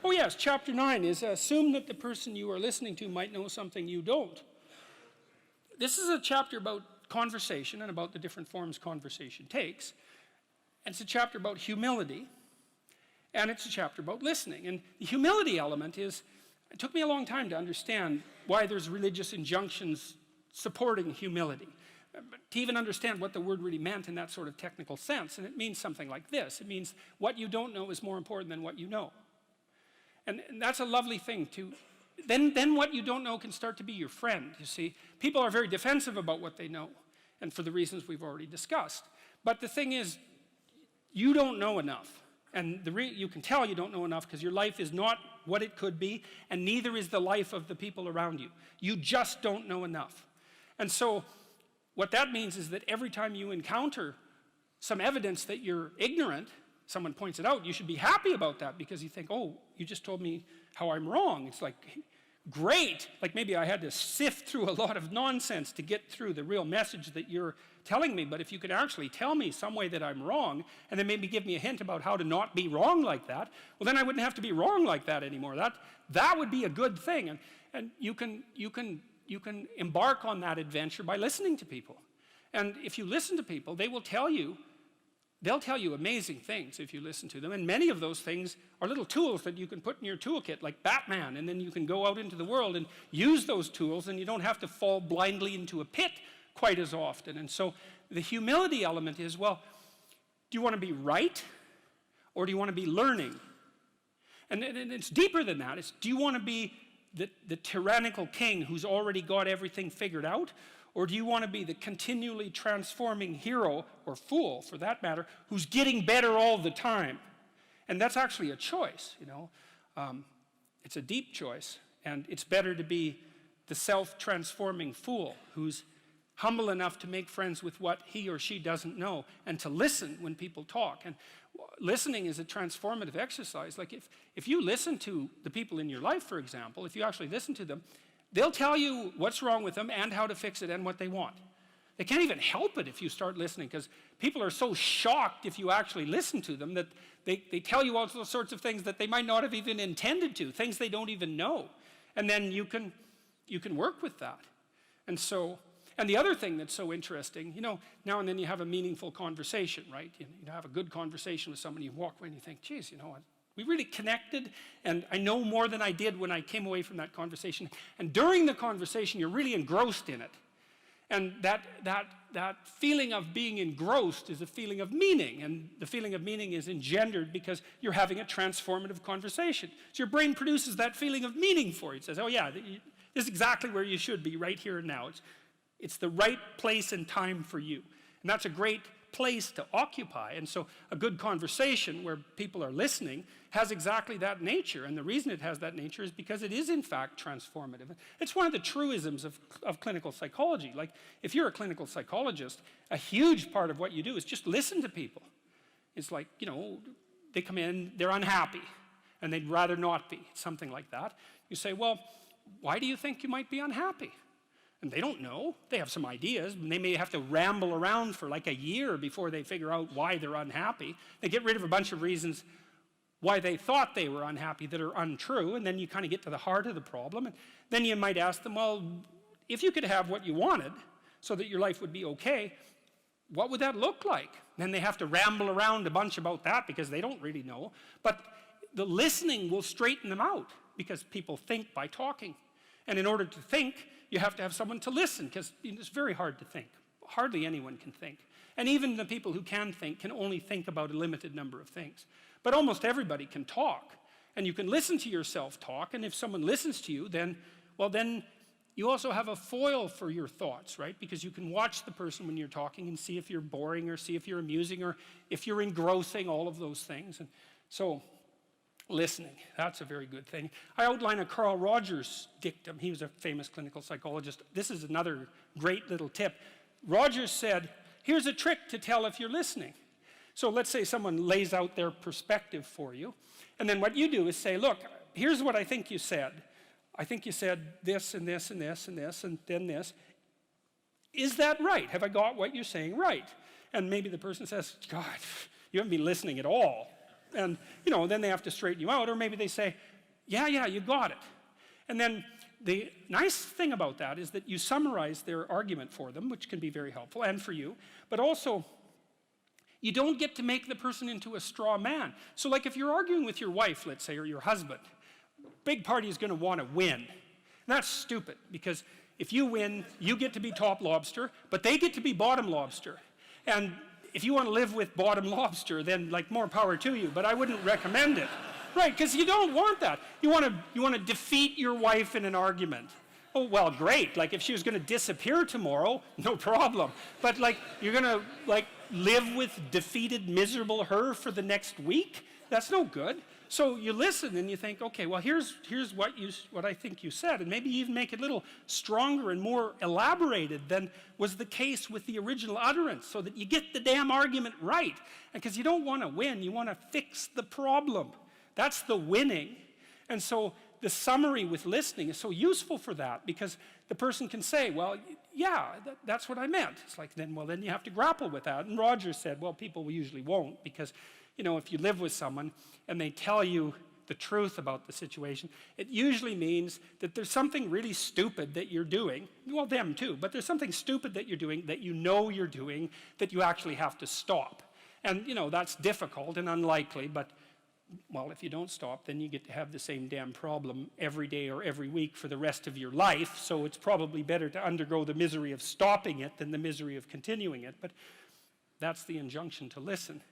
Oh yes, chapter 9 is assume that the person you are listening to might know something you don't. This is a chapter about conversation and about the different forms conversation takes. And it's a chapter about humility. And it's a chapter about listening. And the humility element is, it took me a long time to understand why there's religious injunctions supporting humility. To even understand what the word really meant in that sort of technical sense. And it means something like this. It means what you don't know is more important than what you know. And that's a lovely thing to, then what you don't know can start to be your friend, you see. People are very defensive about what they know, and for the reasons we've already discussed. But the thing is, you don't know enough. And you can tell you don't know enough because your life is not what it could be, and neither is the life of the people around you. You just don't know enough. And so, what that means is that every time you encounter some evidence that you're ignorant, someone points it out, you should be happy about that because you think, oh, you just told me how I'm wrong. It's like, great. Like maybe I had to sift through a lot of nonsense to get through the real message that you're telling me, but if you could actually tell me some way that I'm wrong, and then maybe give me a hint about how to not be wrong like that, well then I wouldn't have to be wrong like that anymore. That would be a good thing. And you can embark on that adventure by listening to people. And if you listen to people, they'll tell you amazing things if you listen to them. And many of those things are little tools that you can put in your toolkit, like Batman, and then you can go out into the world and use those tools, and you don't have to fall blindly into a pit quite as often. And so the humility element is, well, do you want to be right, or do you want to be learning? And it's deeper than that. It's, do you want to be the tyrannical king who's already got everything figured out? Or do you want to be the continually transforming hero, or fool for that matter, who's getting better all the time? And that's actually a choice, you know. It's a deep choice. And it's better to be the self-transforming fool who's humble enough to make friends with what he or she doesn't know, and to listen when people talk. And listening is a transformative exercise. Like if you listen to the people in your life, for example, if you actually listen to them, they'll tell you what's wrong with them and how to fix it and what they want. They can't even help it if you start listening, because people are so shocked if you actually listen to them that they tell you all sorts of things that they might not have even intended to, things they don't even know. And then you can work with that. And the other thing that's so interesting, you know, now and then you have a meaningful conversation, right? You have a good conversation with someone, you walk away and you think, geez, you know what? We really connected, and I know more than I did when I came away from that conversation. And during the conversation, you're really engrossed in it. And that feeling of being engrossed is a feeling of meaning. And the feeling of meaning is engendered because you're having a transformative conversation. So your brain produces that feeling of meaning for you. It says, oh yeah, this is exactly where you should be right here and now. It's the right place and time for you. And that's a great place to occupy. And so a good conversation where people are listening has exactly that nature. And the reason it has that nature is because it is in fact transformative. It's one of the truisms of clinical psychology. Like if you're a clinical psychologist, a huge part of what you do is just listen to people. It's like, you know, they come in, they're unhappy, and they'd rather not be, something like that. You say, well, why do you think you might be unhappy? And they don't know. They have some ideas, and they may have to ramble around for like a year before they figure out why they're unhappy. They get rid of a bunch of reasons why they thought they were unhappy that are untrue, and then you kind of get to the heart of the problem. And then you might ask them, well, if you could have what you wanted so that your life would be okay, what would that look like? Then they have to ramble around a bunch about that because they don't really know. But the listening will straighten them out because people think by talking. And in order to think, you have to have someone to listen, because it's very hard to think. Hardly anyone can think. And even the people who can think can only think about a limited number of things. But almost everybody can talk. And you can listen to yourself talk, and if someone listens to you, then you also have a foil for your thoughts, right? Because you can watch the person when you're talking and see if you're boring, or see if you're amusing, or if you're engrossing, all of those things. And so, listening, that's a very good thing. I outline a Carl Rogers dictum. He was a famous clinical psychologist. This is another great little tip. Rogers said, here's a trick to tell if you're listening. So let's say someone lays out their perspective for you, and then what you do is say, look, here's what I think you said. I think you said this and this and this and this and then this. Is that right? Have I got what you're saying right? And maybe the person says, God, you haven't been listening at all. And, you know, then they have to straighten you out, or maybe they say, yeah, you got it. And then the nice thing about that is that you summarize their argument for them, which can be very helpful, and for you, but also you don't get to make the person into a straw man. So like if you're arguing with your wife, let's say, or your husband, big party is going to want to win. And that's stupid, because if you win, you get to be top lobster, but they get to be bottom lobster. And if you want to live with bottom lobster, then like more power to you, but I wouldn't recommend it. Right, because you don't want that. You want to defeat your wife in an argument. Oh, well, great. Like if she was going to disappear tomorrow, no problem. But like you're going to like live with defeated, miserable her for the next week? That's no good. So you listen and you think, okay, well, here's what I think you said, and maybe even make it a little stronger and more elaborated than was the case with the original utterance, so that you get the damn argument right. And because you don't want to win, you want to fix the problem. That's the winning. And so the summary with listening is so useful for that, because the person can say, well, yeah, that's what I meant. It's like, then you have to grapple with that. And Roger said, well, people usually won't, because, you know, if you live with someone and they tell you the truth about the situation, it usually means that there's something really stupid that you're doing. Well, them too, but there's something stupid that you're doing, that you know you're doing, that you actually have to stop. And, you know, that's difficult and unlikely, but well, if you don't stop, then you get to have the same damn problem every day or every week for the rest of your life. So it's probably better to undergo the misery of stopping it than the misery of continuing it. But that's the injunction to listen.